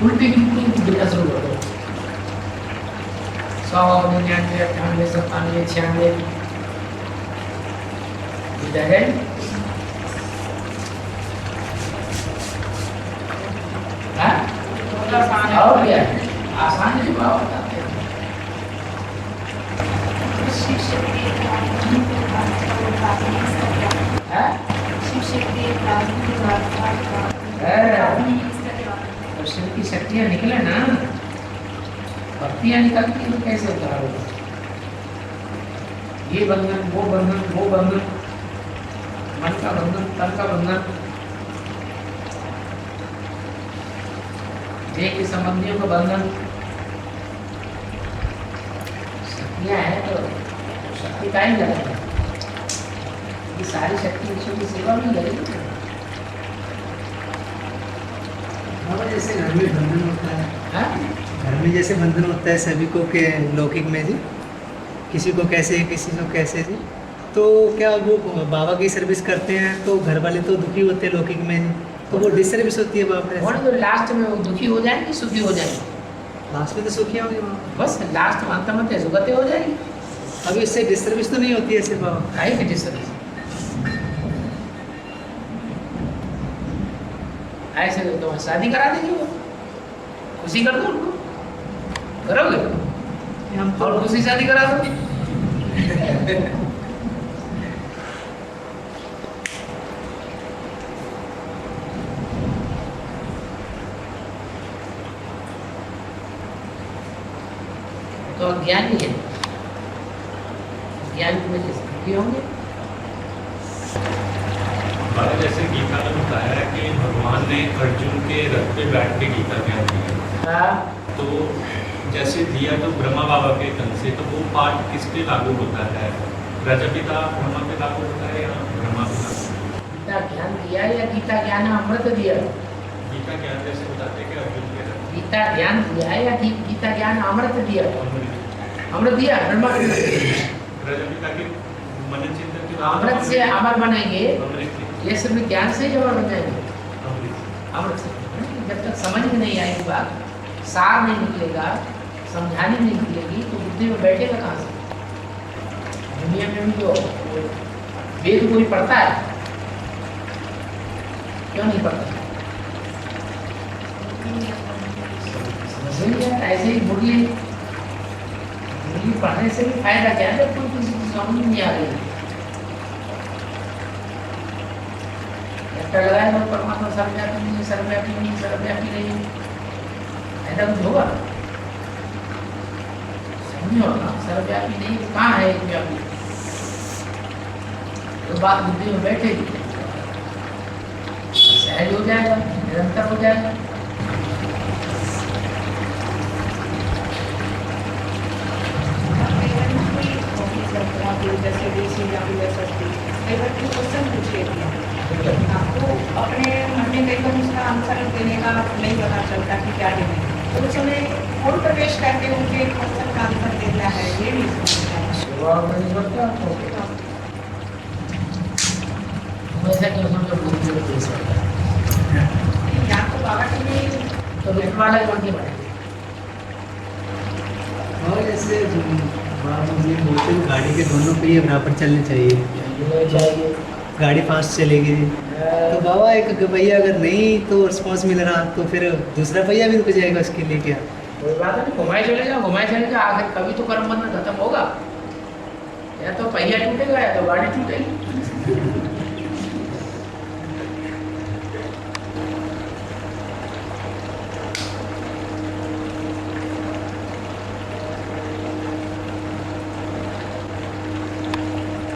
उल्टी गिनना शुरू कर दो। 100, 99, 98, 97, 96 इधर है। और क्या आसान है, जवाब बताते हैं। तो शिव की शक्तियाँ निकले ना, भक्तियाँ निकलती हैं तो कैसे उतारोगे? ये बंधन, वो बंधन, वो बंधन, मन का बंधन, तन का बंधन, देह के संबंधियों का बंधन। शक्तियाँ हैं तो शक्ति का ही लगेगा। ये सारी शक्ति ईश्वर की सेवा में लगेगी। जैसे घर में बंधन होता है, हाँ? घर में जैसे बंधन होता है सभी को के लौकिक में जी, किसी को कैसे किसी को कैसे जी, तो क्या वो बाबा की सर्विस करते हैं तो घर वाले तो दुखी होते हैं लौकिक में जी, तो वो डिसर्विस होती है बाबा। और तो लास्ट में वो दुखी हो जाएंगे, सुखी हो जाएंगे। लास्ट में तो सुखी होंगे वहाँ, बस लास्ट में अंत में सुगते हो जाएगी। अभी इससे डिसर्विस तो नहीं होती है सिर्फ बाबा। काहे की डिसर्विस? ऐसे तो शादी करा देंगे, वो खुशी कर दो उनको, करोगे? हम तो और दूसरी शादी करा दो। तो अज्ञानी है, ज्ञान की वजह से दुखी होंगे। हमारे जैसे गीता में बताया है कि भगवान ने अर्जुन के रथ पे बैठ के गीता ज्ञान दिया, तो जैसे दिया तो ब्रह्मा बाबा के तन से, तो वो पाठ किस पे लागू होता है? प्रजापिता ब्रह्मा पे लागू होता है या ब्रह्मा पे लागू? गीता ज्ञान दिया या गीता ज्ञान अमृत दिया? गीता ज्ञान जैसे बताते हैं कि अर्जुन के रथ गीता ज्ञान दिया है या गीता ज्ञान अमृत दिया? अमृत दिया, ब्रह्मा प्रजापिता के मनन चिंतन के अमृत से अमर बनेंगे, अमृत ये सिर्फ ज्ञान से ही अमर बन जाएंगे। अमृत अमृत से जब तक समझ में नहीं आएगी बात, सार नहीं निकलेगा, समझानी नहीं निकलेगी, तो बुद्धि में बैठेगा कहाँ से? दुनिया में भी जो वेद कोई पढ़ता है, क्यों नहीं पढ़ता? समझ नहीं आता। ऐसे ही मुरली पढ़ने से भी फायदा क्या है जब कोई किसी को समझ नहीं आ रही? लगाए तो परमात्मा सर्वव्यापी नहीं है, सर्वव्यापी नहीं, सर्वव्यापी नहीं, ऐसा कुछ होगा? समझो ना, सर्वव्यापी नहीं, कहाँ है एक व्यापी? तो बात बुद्धि में बैठेगी, सहज हो जाएगा, निरंतर हो जाएगा। जैसे देसी या फिलोसफी कई बार क्वेश्चन पूछे आपको अपने मन में कई बार उसका आंसर देने का नहीं पता चलता कि क्या देने, तो उस समय और प्रवेश करके उनके क्वेश्चन का आंसर देता है, ये भी यहाँ तो बाबा की भी तो वाला कौन की बने? और जैसे मुझे बोलते हैं गाड़ी के दोनों पहिए बराबर चलने चाहिए, गाड़ी फास्ट चलेगी, तो बाबा एक पहिया अगर नहीं तो रिस्पॉन्स मिल रहा तो फिर दूसरा पहिया भी रुक जाएगा, उसके लिए क्या? कोई बात नहीं, घुमाए चलेगा, आखिर कभी तो कर्म बंधन खत्म होगा, या तो पहिया टूटेगा या तो गाड़ी टूटेगी।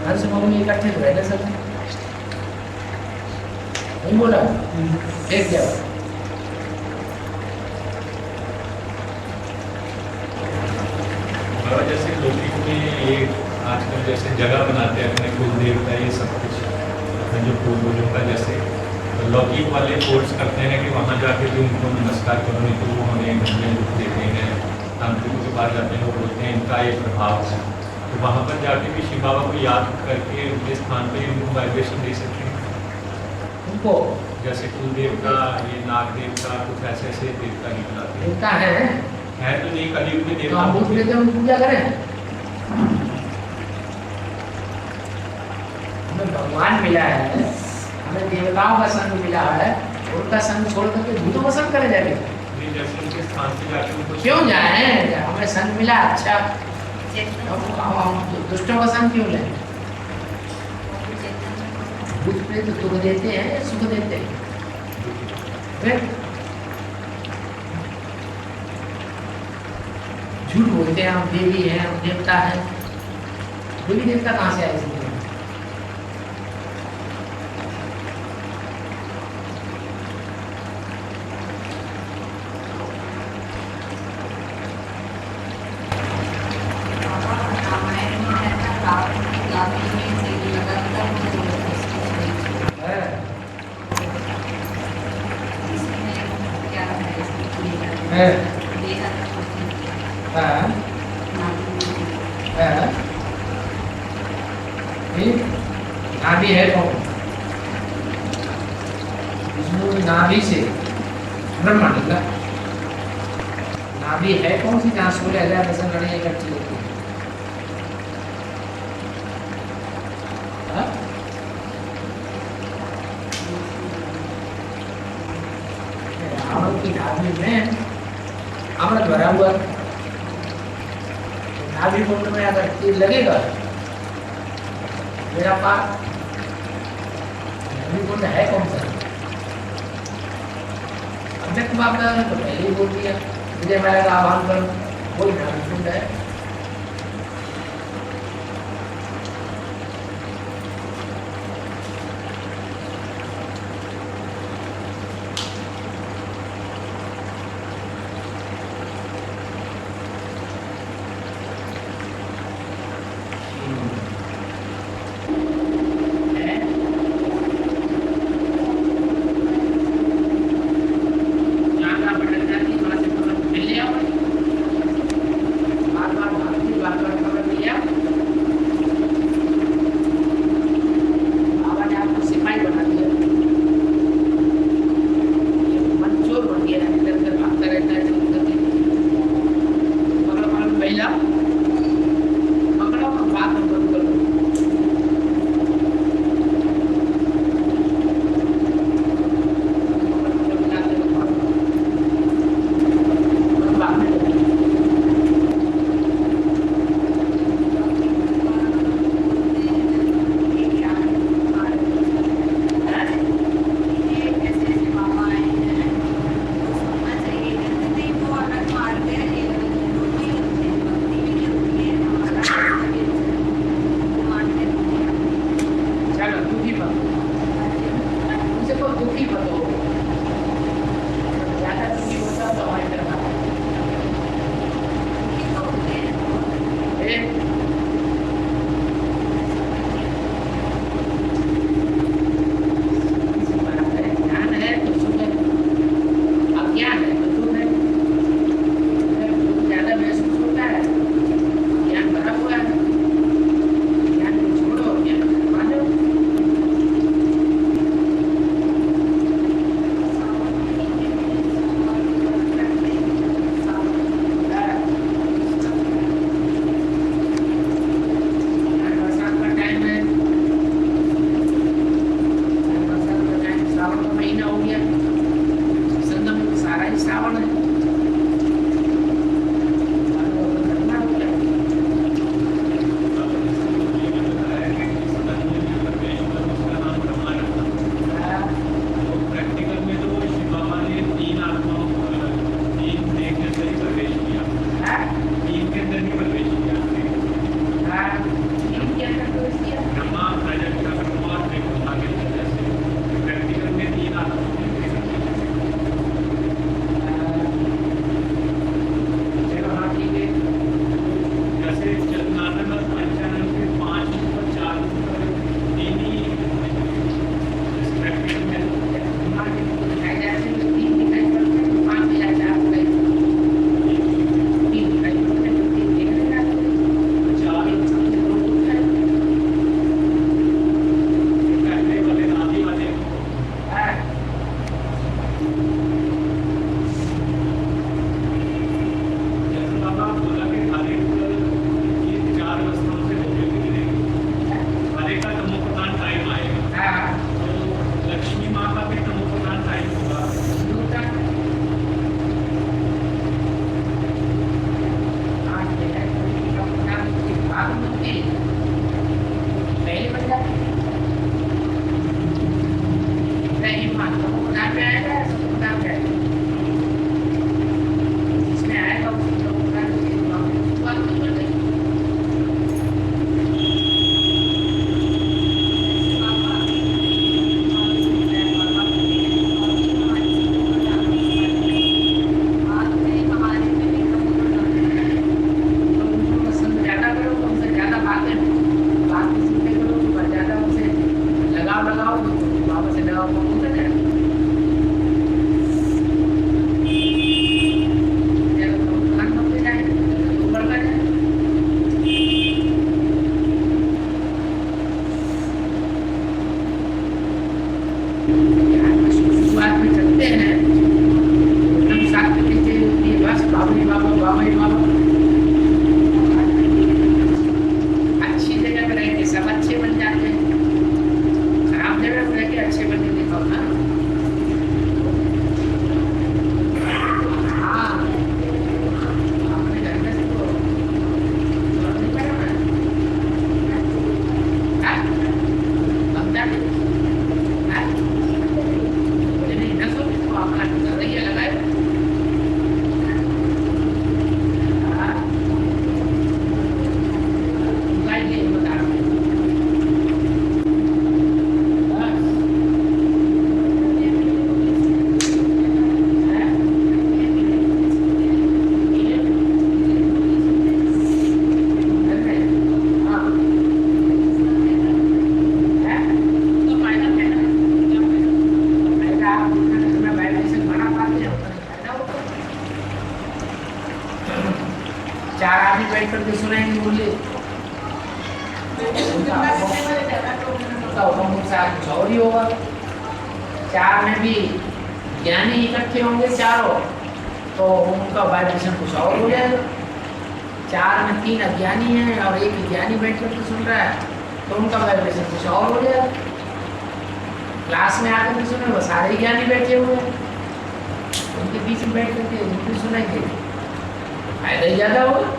हर समय में इकट्ठे तो रहना सब नहीं बोला, एक जगह जैसे लौकिक में ये आजकल जैसे जगह बनाते हैं अपने कुल देवता, ये सब कुछ अपने जो पूर्वजों का, जैसे लौकिक वाले फोर्स करते हैं कि वहाँ जाके भी उनको नमस्कार करो, नहीं तो वो हमें घूमने रुक देते हैं। तांत्रिकों के पास जाते हैं, वो बोलते हैं इनका ये प्रभाव है, तो वहाँ पर जाके भी शिव बाबा को याद करके उनके स्थान पर उनको वाइब्रेशन दे सकते हैं उनको, जैसे कुल देवता, ये नाग देवता, कुछ ऐसे ऐसे देवता निकलाते हैं। देवता है तो नहीं, कलयुग में तो हम भूत देवता लेते हैं, उनकी पूजा करें। हमें भगवान मिला है, हमें देवताओं का संग मिला है, उनका संग छोड़ करके भूतों का संग करे जाएंगे? जैसे उनके स्थान पे जाके उनको क्यों जाए? हमें संग मिला, अच्छा हम दुष्टों का संग क्यों लें? भूत प्रेत दुख देते हैं या सुख देते हैं? फिर झूठ बोलते हैं हम देवी हैं, हम देवता हैं। देवी देवता कहाँ से आए? नाभि है कौन? विष्णु नाभि से ब्रह्मा निकला। नाभि है कौन सी जहाँ 16,000 दर्शन लड़े इकट्ठी होती है? रावण की नाभि में अमृत भरा हुआ, नाभि कुंड में अगर तीर लगेगा मेरा पार, नाभि कुंड है कौन सा? अव्यक्त बाप ने तो पहले ही बोल दिया, विजय माया का आह्वान करो, वही नाभि कुंड है। चार आदमी बैठ करके सुनाएंगे बोले उनका हुक्म मुझसे आज कुछ और ही होगा। चार में भी ज्ञानी इकट्ठे होंगे चारों तो उनका वाइब्रेशन कुछ और हो जाएगा। चार में तीन अज्ञानी हैं और एक ज्ञानी बैठ करके सुन रहा है तो उनका वाइब्रेशन कुछ और हो जाएगा। क्लास में आकर के सुने वो सारे ज्ञानी बैठे हुए हैं, उनके बीच में बैठ करके उनको सुनाएंगे, फायदा ही ज़्यादा होगा।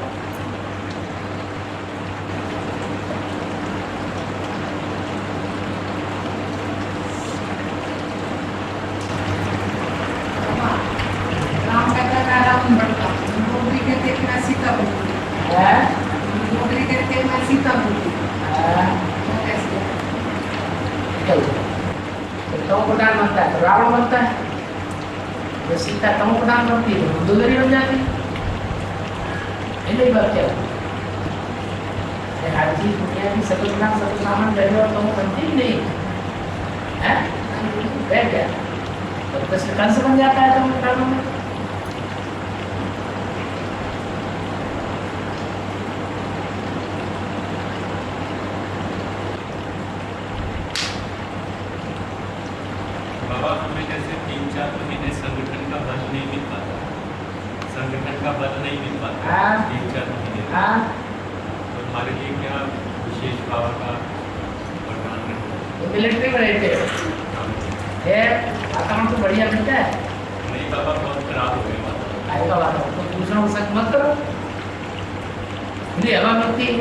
राम कहता है राम बढ़ता, नौकरी करते कि मैं सीता बनूंगी, नौकरी करते मैं सीता बनूंगी, वो कैसे तमो प्रधान बनता है तो रावण बनता है, जब सीता तमो प्रधान बनती है तो दुलरी बन जाती है। नहीं बात क्या हर चीज दुनिया की सब सामान रहे और तमो बनती ही नहीं है, बैठ गया तो कृष्ण कंस बन जाता है तमो प्रधान में। बाबा हमें जैसे 3-4 महीने संगठन का बल नहीं मिल पाता, संगठन का बल नहीं मिल पाता 3-4 महीने तो हमारे लिए क्या विशेष बाबा का वरदान रहेगा? मिलिट्री में रहते हैं वातावरण तो बढ़िया मिलता है। नहीं बाबा बहुत खराब हो गए वातावरण। आएगा वातावरण तो दूसरा को संग मत करो, खुली हवा मिलती है।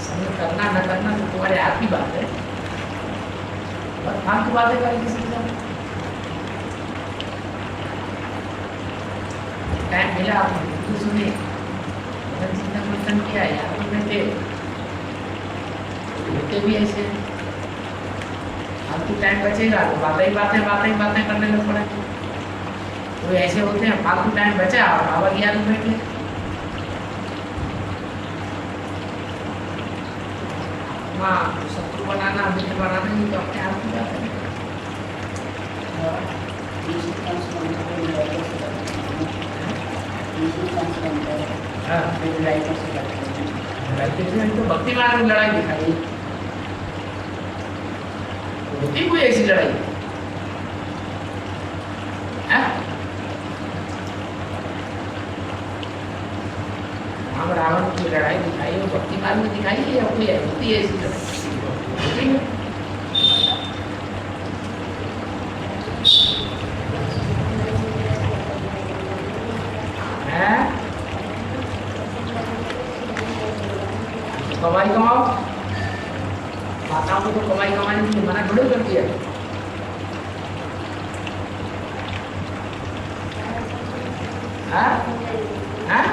संग करना न करना तो तुम्हारे हाथ की बात है, बस फालतू बातें करें किसी के साथ। टाइम मिला आपने तो सुनिए, चिंतन मंथन किया यार तुमने थे होते भी ऐसे फालतू टाइम बचेगा तो बातें करने लग पड़े। तो ऐसे होते हैं फालतू टाइम बचा और बाबा की याद में बैठे। हाँ शत्रु बनाना मित्र बनाना ये तो अपने आप की बात है। हाँ तो भक्ति मार्ग में लड़ाई दिखाई होती कोई ऐसी लड़ाई है? वहाँ रावण की लड़ाई दिखाई है भक्ति मार्ग में दिखाई है या कोई होती है ऐसी लड़ाई होती है? कमाई कमाओ, माताओं को तो कमाई कमाने के लिए मना थोड़ी कर दिया। हाँ? हाँ?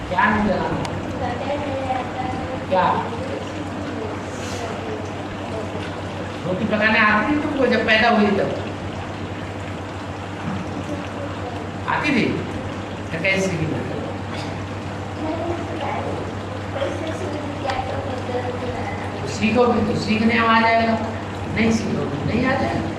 क्या नहीं जलाना? क्या रोटी पकाने आती थी तुमको जब पैदा हुई तब आती थी? कैसे सीखी? सीखोगे तो सीखने में आ जाएगा, नहीं सीखोगे नहीं आ जाएगा।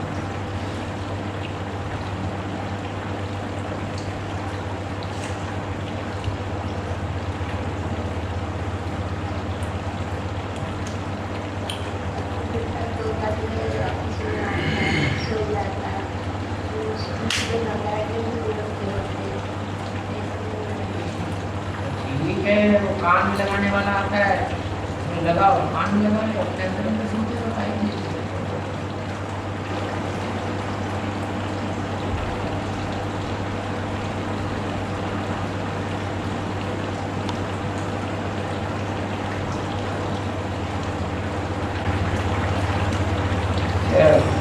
ठीक है वो कान में लगाने वाला आता है, उसमें लगाओ कान में लगा लो अपने अंदर अंदर सुनते रहो काहे की। Yeah.